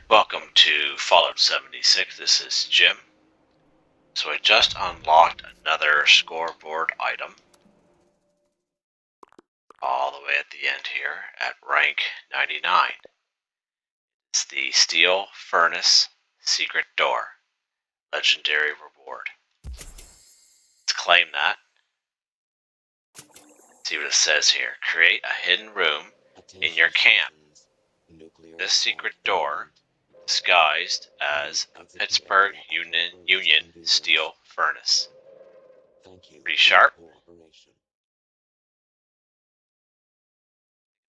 Welcome to Fallout 76. This is Jim. So I just unlocked another scoreboard item. All the way at the end here at rank 99. It's the Steel Furnace Secret Door. Legendary reward. Let's claim that. See what it says here. Create a hidden room in your camp. This secret door disguised as a Pittsburgh Union steel furnace. Pretty sharp.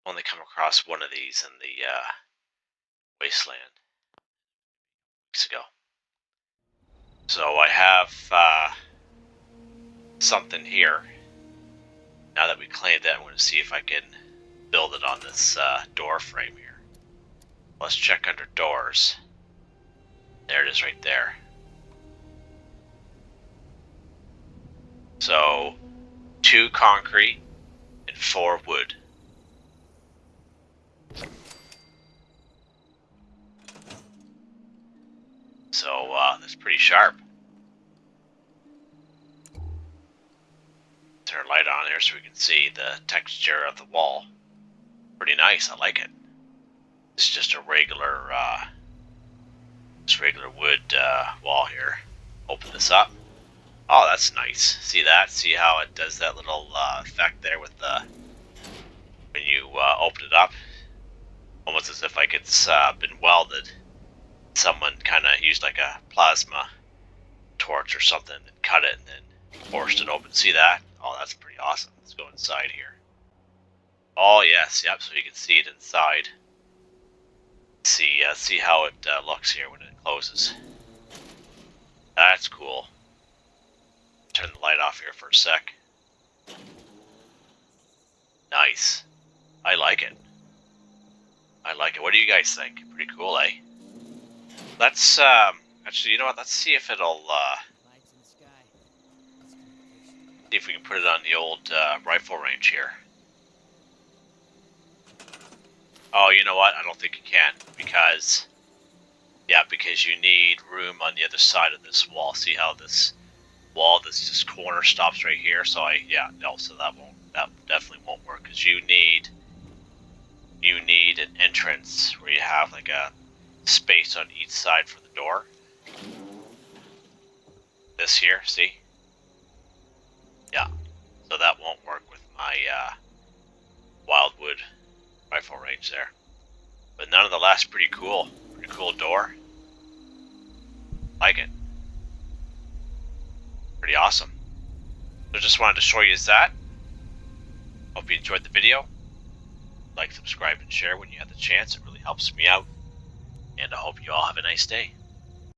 Only come across one of these in the wasteland weeks ago. So I have something here. Now that we claimed that, I'm going to see if I can build it on this door frame here. Let's check under doors. There it is right there. So 2 concrete and 4 wood. So that's pretty sharp. Turn a light on there so we can see the texture of the wall. Pretty nice, I like it. It's just a regular wood wall here. Open this up. Oh, that's nice. See that? See how it does that little effect there with the when you open it up? Almost as if like it's been welded. Someone kind of used like a plasma torch or something and cut it and then forced it open. See that? Oh, that's pretty awesome. Let's go inside here. Oh yes, yep. So you can see it inside. See how it looks here when it closes. That's cool. Turn the light off here for a sec. Nice. I like it. I like it. What do you guys think? Pretty cool, eh? Let's actually, you know what? Let's see if it'll see if we can put it on the old rifle range here. Oh, you know what? I don't think you can because you need room on the other side of this wall. See how this wall, this corner stops right here. So so that definitely won't work because you need an entrance where you have like a space on each side for the door. This here, see? Yeah, so that won't work with my Wildwood rifle range there. But nonetheless, pretty cool door. Like it. Pretty awesome. So just wanted to show you that. Hope you enjoyed the video. Like, subscribe, and share when you have the chance. It really helps me out. And I hope you all have a nice day.